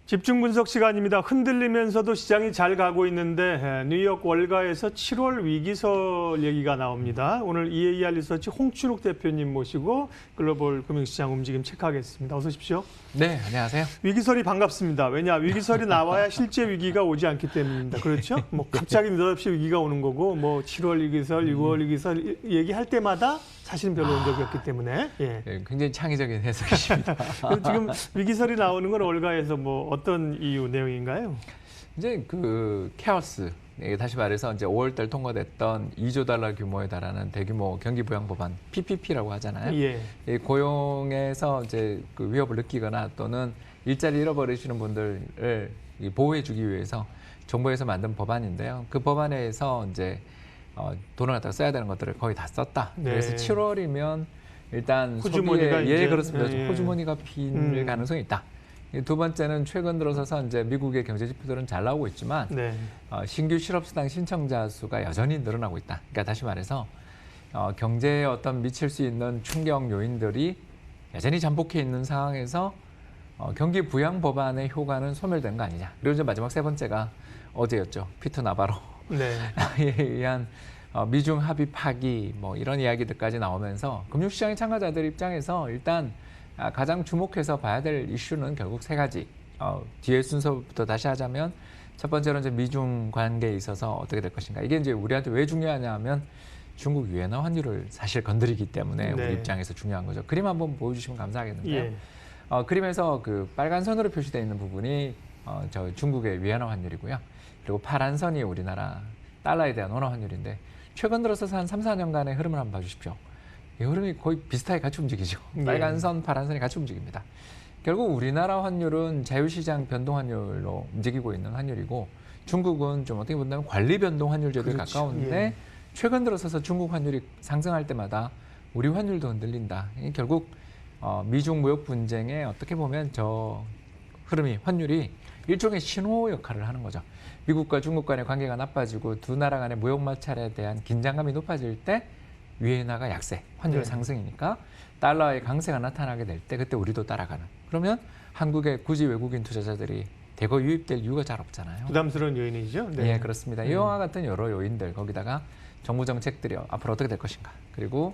집중 분석 시간입니다. 흔들리면서도 시장이 잘 가고 있는데 뉴욕 월가에서 7월 위기설 얘기가 나옵니다. 오늘 EAR 리서치 홍춘욱 대표님 모시고 글로벌 금융시장 움직임 체크하겠습니다. 어서 오십시오. 네, 안녕하세요. 위기설이 반갑습니다. 왜냐, 위기설이 나와야 실제 위기가 오지 않기 때문입니다. 그렇죠? 뭐 갑자기 느닷없이 위기가 오는 거고, 뭐 7월 위기설, 6월 위기설 얘기할 때마다 사실은 별로 온 적이 없기 때문에. 예. 네, 굉장히 창의적인 해석이십니다. 지금 위기설이 나오는 건 월가에서 뭐 어떤 이유 내용인가요? 이제 그 케어스, 다시 말해서 이제 5월달 통과됐던 2조 달러 규모에 달하는 대규모 경기 부양 법안 PPP라고 하잖아요. 예. 이 고용에서 이제 그 위협을 느끼거나 또는 일자리 잃어버리시는 분들을 보호해주기 위해서 정부에서 만든 법안인데요. 그 법안에서 이제 돈을 갖다가 써야 되는 것들을 거의 다 썼다. 네. 그래서 7월이면 일단 호주머니가 소비에, 이제, 그렇습니다. 예. 호주머니가 빈 가능성이 있다. 두 번째는 최근 들어서서 이제 미국의 경제 지표들은 잘 나오고 있지만 네. 신규 실업수당 신청자 수가 여전히 늘어나고 있다. 그러니까 다시 말해서 경제에 어떤 미칠 수 있는 충격 요인들이 여전히 잠복해 있는 상황에서 경기 부양 법안의 효과는 소멸된 거 아니냐. 그리고 이제 마지막 세 번째가 어제였죠. 피터 나바로. 네. 에 의한 미중 합의 파기 뭐 이런 이야기들까지 나오면서 금융시장의 참가자들 입장에서 일단 가장 주목해서 봐야 될 이슈는 결국 세 가지. 뒤에 순서부터 다시 하자면 첫 번째로 이제 미중 관계에 있어서 어떻게 될 것인가. 이게 이제 우리한테 왜 중요하냐면 중국 위엔화 환율을 사실 건드리기 때문에 네. 우리 입장에서 중요한 거죠. 그림 한번 보여주시면 감사하겠는데요. 예. 그림에서 그 빨간 선으로 표시되어 있는 부분이 저 중국의 위엔화 환율이고요. 그리고 파란 선이 우리나라 달러에 대한 원화 환율인데 최근 들어서 한 3, 4년간의 흐름을 한번 봐주십시오. 이 흐름이 거의 비슷하게 같이 움직이죠. 빨간 선, 파란 선이 같이 움직입니다. 결국 우리나라 환율은 자유시장 변동 환율로 움직이고 있는 환율이고 중국은 좀 어떻게 본다면 관리 변동 환율 제도에 그렇죠. 가까운데 예. 최근 들어서서 중국 환율이 상승할 때마다 우리 환율도 흔들린다. 이게 결국 미중 무역 분쟁에 어떻게 보면 저 흐름이 환율이 일종의 신호 역할을 하는 거죠. 미국과 중국 간의 관계가 나빠지고 두 나라 간의 무역 마찰에 대한 긴장감이 높아질 때 위엔화가 약세, 환율 네. 상승이니까 달러의 강세가 나타나게 될 때 그때 우리도 따라가는. 그러면 한국에 굳이 외국인 투자자들이 대거 유입될 이유가 잘 없잖아요. 부담스러운 요인이죠. 네, 그렇습니다. 이와 같은 여러 요인들 거기다가 정부 정책들이 앞으로 어떻게 될 것인가. 그리고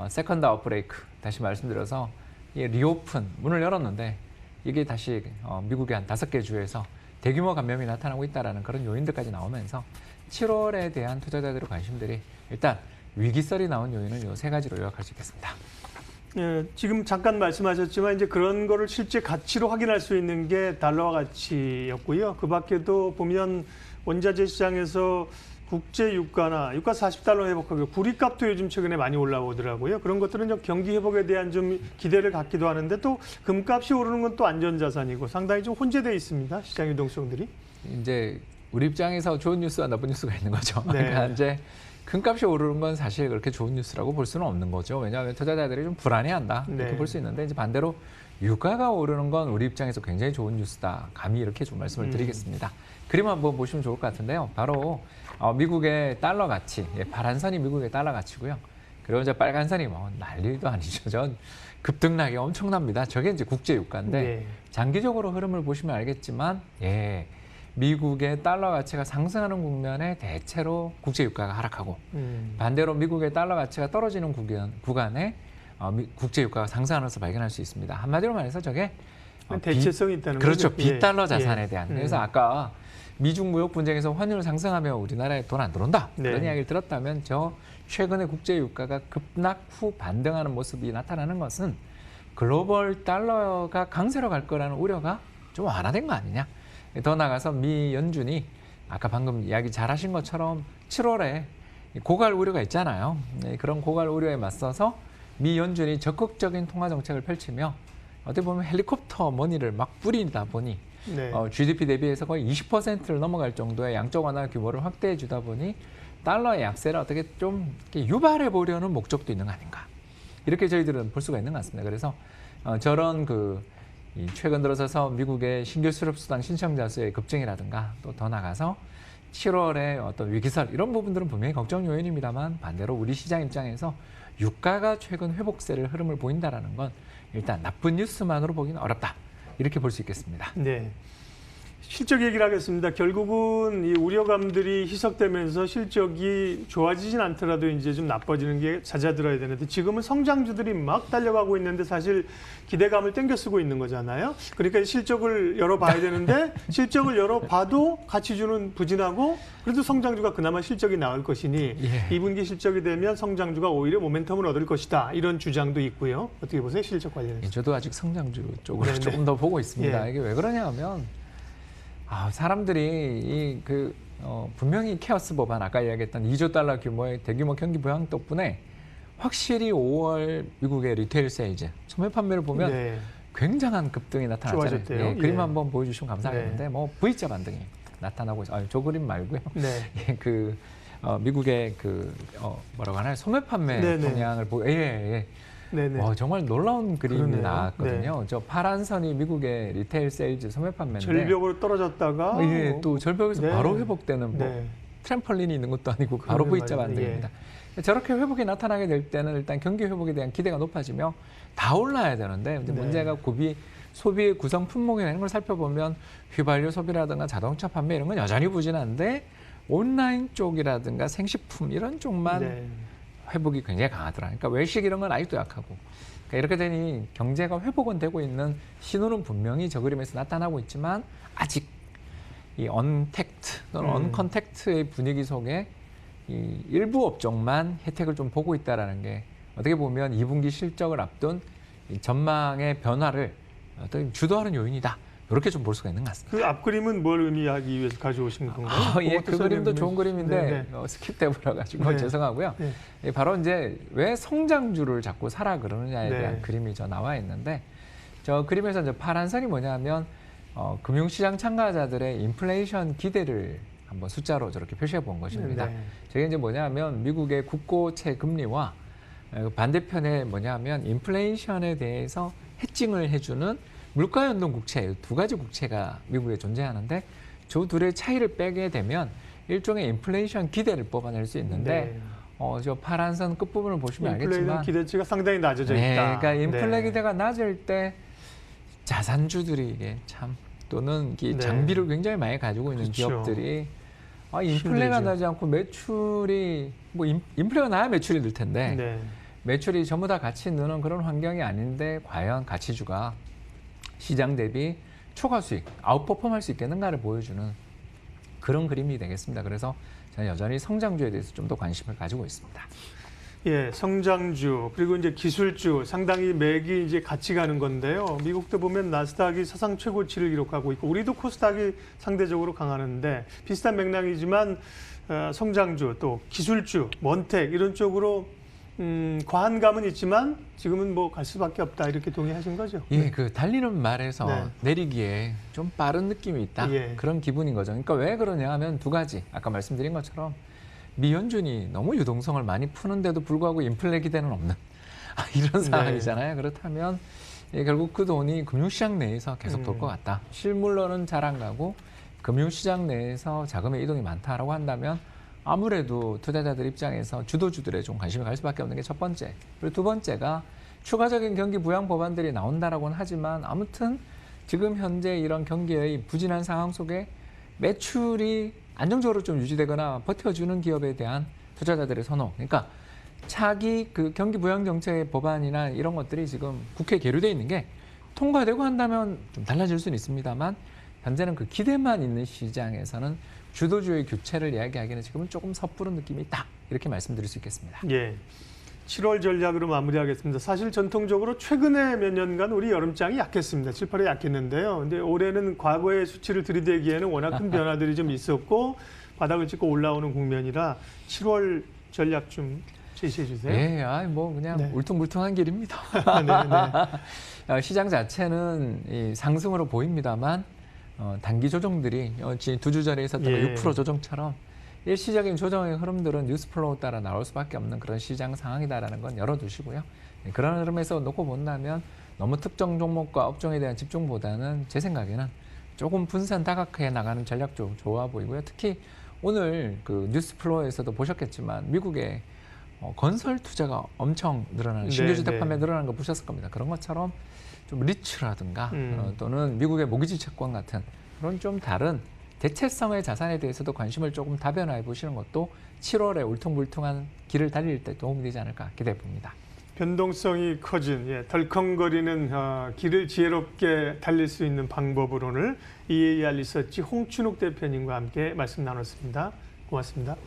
세컨드 아웃브레이크 다시 말씀드려서 이 리오픈 문을 열었는데 이게 다시 미국의 한 5개 주에서 대규모 감염이 나타나고 있다는 그런 요인들까지 나오면서 7월에 대한 투자자들의 관심들이 일단 위기설이 나온 요인은 이 세 가지로 요약할 수 있겠습니다. 예, 지금 잠깐 말씀하셨지만 이제 그런 거를 실제 가치로 확인할 수 있는 게 달러화 가치였고요. 그 밖에도 보면 원자재 시장에서 국제 유가나 유가 40달러 회복하고 구리값도 요즘 최근에 많이 올라오더라고요. 그런 것들은 좀 경기 회복에 대한 좀 기대를 갖기도 하는데 또 금값이 오르는 건 또 안전자산이고 상당히 좀 혼재되어 있습니다. 시장 유동성들이. 이제 우리 입장에서 좋은 뉴스와 나쁜 뉴스가 있는 거죠. 네. 그러니까 이제 금값이 오르는 건 사실 그렇게 좋은 뉴스라고 볼 수는 없는 거죠. 왜냐하면 투자자들이 좀 불안해한다 이렇게 네. 볼 수 있는데 이제 반대로 유가가 오르는 건 우리 입장에서 굉장히 좋은 뉴스다. 감히 이렇게 좀 말씀을 드리겠습니다. 그림 한번 보시면 좋을 것 같은데요. 바로 미국의 달러 가치, 파란 선이 미국의 달러 가치고요. 그리고 이제 빨간 선이 뭐 난리도 아니죠. 전 급등락이 엄청납니다. 저게 이제 국제 유가인데 네. 장기적으로 흐름을 보시면 알겠지만, 미국의 달러 가치가 상승하는 국면에 대체로 국제 유가가 하락하고 반대로 미국의 달러 가치가 떨어지는 구간에 국제 유가가 상승하는 것을 발견할 수 있습니다. 한마디로 말해서 저게 대체성이 있다는 그렇죠. 거죠. 빗달러 예. 자산에 대한. 그래서 아까 미중 무역 분쟁에서 환율 상승하면 우리나라에 돈 안 들어온다. 네. 이런 이야기를 들었다면 저 최근에 국제 유가가 급락 후 반등하는 모습이 나타나는 것은 글로벌 달러가 강세로 갈 거라는 우려가 좀 완화된 거 아니냐. 더 나아가서 미 연준이 아까 방금 이야기 잘 하신 것처럼 7월에 고갈 우려가 있잖아요. 그런 고갈 우려에 맞서서 미 연준이 적극적인 통화 정책을 펼치며 어떻게 보면 헬리콥터 머니를 막 뿌리다 보니 네. GDP 대비해서 거의 20%를 넘어갈 정도의 양적 완화 규모를 확대해 주다 보니 달러의 약세를 어떻게 좀 이렇게 유발해 보려는 목적도 있는 거 아닌가. 이렇게 저희들은 볼 수가 있는 것 같습니다. 그래서 저런 최근 들어서서 미국의 신규 실업수당 신청자 수의 급증이라든가 또 더 나가서 7월에 어떤 위기설 이런 부분들은 분명히 걱정 요인입니다만 반대로 우리 시장 입장에서 유가가 최근 회복세를 흐름을 보인다는 건 일단 나쁜 뉴스만으로 보기는 어렵다. 이렇게 볼 수 있겠습니다. 네. 실적 얘기를 하겠습니다. 결국은 이 우려감들이 희석되면서 실적이 좋아지진 않더라도 이제 좀 나빠지는 게 잦아들어야 되는데 지금은 성장주들이 막 달려가고 있는데 사실 기대감을 땡겨 쓰고 있는 거잖아요. 그러니까 실적을 열어봐야 되는데 실적을 열어봐도 가치주는 부진하고 그래도 성장주가 그나마 실적이 나을 것이니 2분기 실적이 되면 성장주가 오히려 모멘텀을 얻을 것이다. 이런 주장도 있고요. 어떻게 보세요? 실적 관련해서. 저도 아직 성장주 쪽으로 조금 더 보고 있습니다. 이게 왜 그러냐 하면 사람들이 분명히 케어스 법안 아까 이야기했던 2조 달러 규모의 대규모 경기 부양 덕분에 확실히 5월 미국의 리테일 세일즈 소매 판매를 보면 굉장한 급등이 나타났잖아요. 그림 한번 보여주시면 감사하겠는데 뭐 V자 반등이 나타나고 있어요. 저 그림 말고요. 미국의 뭐라고 하나요? 소매 판매 동향을 정말 놀라운 그림이 나왔거든요. 저 파란 선이 미국의 리테일 세일즈 소매 판매인데 절벽으로 떨어졌다가 또 절벽에서 바로 회복되는 트램펄린이 있는 것도 아니고 바로 V자 반등입니다. 저렇게 회복이 나타나게 될 때는 일단 경기 회복에 대한 기대가 높아지며 다 올라야 되는데 문제가 소비의 구성 품목이나 이런 걸 살펴보면 휘발유 소비라든가 자동차 판매 이런 건 여전히 부진한데 온라인 쪽이라든가 생식품 이런 쪽만 회복이 굉장히 강하더라. 그러니까 외식 이런 건 아직도 약하고. 그러니까 이렇게 되니 경제가 회복은 되고 있는 신호는 분명히 저 그림에서 나타나고 있지만 아직 이 언택트 또는 언컨택트의 분위기 속에 이 일부 업종만 혜택을 좀 보고 있다라는 게 어떻게 보면 2분기 실적을 앞둔 이 전망의 변화를 어떤 주도하는 요인이다. 이렇게 좀 볼 수가 있는 것 같습니다. 그 앞그림은 뭘 의미하기 위해서 가져오신 건가요? 그 그림도 좋은 그림인데 스킵돼 버려가지고 죄송하고요. 바로 이제 왜 성장주를 자꾸 사라 그러느냐에 대한 그림이 나와 있는데 저 그림에서 이제 파란 선이 뭐냐면 금융시장 참가자들의 인플레이션 기대를 한번 숫자로 저렇게 표시해 본 것입니다. 저게 이제 뭐냐면 미국의 국고채 금리와 반대편에 뭐냐면 인플레이션에 대해서 해칭을 해주는 물가 연동 국채, 두 가지 국채가 미국에 존재하는데 저 둘의 차이를 빼게 되면 일종의 인플레이션 기대를 뽑아낼 수 있는데 저 파란 선 끝부분을 보시면 알겠지만 인플레이션 기대치가 상당히 낮아져 있다. 그러니까 인플레 기대가 낮을 때 자산주들이 이게 참 또는 장비를 굉장히 많이 가지고 있는 기업들이 인플레가 나지 않고 매출이 인플레가 나야 매출이 늘 텐데 매출이 전부 다 같이 느는 그런 환경이 아닌데 과연 가치주가 시장 대비 초과 수익, 아웃퍼폼 할 수 있겠는가를 보여주는 그런 그림이 되겠습니다. 그래서 저는 여전히 성장주에 대해서 좀 더 관심을 가지고 있습니다. 성장주 그리고 이제 기술주 상당히 맥이 이제 같이 가는 건데요. 미국도 보면 나스닥이 사상 최고치를 기록하고 있고 우리도 코스닥이 상대적으로 강하는데 비슷한 맥락이지만 성장주 또 기술주, 먼텍 이런 쪽으로 과한 감은 있지만 지금은 뭐 갈 수밖에 없다 이렇게 동의하신 거죠? 그 달리는 말에서 내리기에 좀 빠른 느낌이 있다 그런 기분인 거죠. 그러니까 왜 그러냐 하면 두 가지 아까 말씀드린 것처럼 미 연준이 너무 유동성을 많이 푸는데도 불구하고 인플레 기대는 없는 이런 상황이잖아요. 그렇다면 결국 그 돈이 금융시장 내에서 계속 돌 것 같다. 실물로는 잘 안 가고 금융시장 내에서 자금의 이동이 많다라고 한다면 아무래도 투자자들 입장에서 주도주들에 좀 관심이 갈 수밖에 없는 게 첫 번째. 그리고 두 번째가 추가적인 경기 부양 법안들이 나온다라고는 하지만 아무튼 지금 현재 이런 경기의 부진한 상황 속에 매출이 안정적으로 좀 유지되거나 버텨주는 기업에 대한 투자자들의 선호. 그러니까 차기 그 경기 부양 정책 법안이나 이런 것들이 지금 국회에 계류되어 있는 게 통과되고 한다면 좀 달라질 수는 있습니다만 현재는 그 기대만 있는 시장에서는 주도주의 교체를 이야기하기는 지금은 조금 섣부른 느낌이 있다. 이렇게 말씀드릴 수 있겠습니다. 7월 전략으로 마무리하겠습니다. 사실 전통적으로 최근에 몇 년간 우리 여름장이 약했습니다. 7, 8에 약했는데요. 근데 올해는 과거의 수치를 들이대기에는 워낙 큰 변화들이 좀 있었고 바닥을 찍고 올라오는 국면이라 7월 전략 좀 제시해 주세요. 그냥 울퉁불퉁한 길입니다. 시장 자체는 상승으로 보입니다만 단기 조정들이 두 주 전에 있었던 6% 조정처럼 일시적인 조정의 흐름들은 뉴스플로우 따라 나올 수밖에 없는 그런 시장 상황이다라는 건 열어두시고요. 그런 흐름에서 놓고 본다면 너무 특정 종목과 업종에 대한 집중보다는 제 생각에는 조금 분산 다각화해 나가는 전략 쪽 좋아 보이고요. 특히 오늘 그 뉴스플로우에서도 보셨겠지만 미국의 건설 투자가 엄청 늘어나는 신규주택 판매 늘어나는 거 보셨을 겁니다. 그런 것처럼 좀 리츠라든가 또는 미국의 모기지 채권 같은 그런 좀 다른 대체성의 자산에 대해서도 관심을 조금 다변화해 보시는 것도 7월에 울퉁불퉁한 길을 달릴 때 도움이 되지 않을까 기대해 봅니다. 변동성이 커진 덜컹거리는 길을 지혜롭게 달릴 수 있는 방법을 오늘 EAR 리서치 홍춘욱 대표님과 함께 말씀 나눴습니다. 고맙습니다.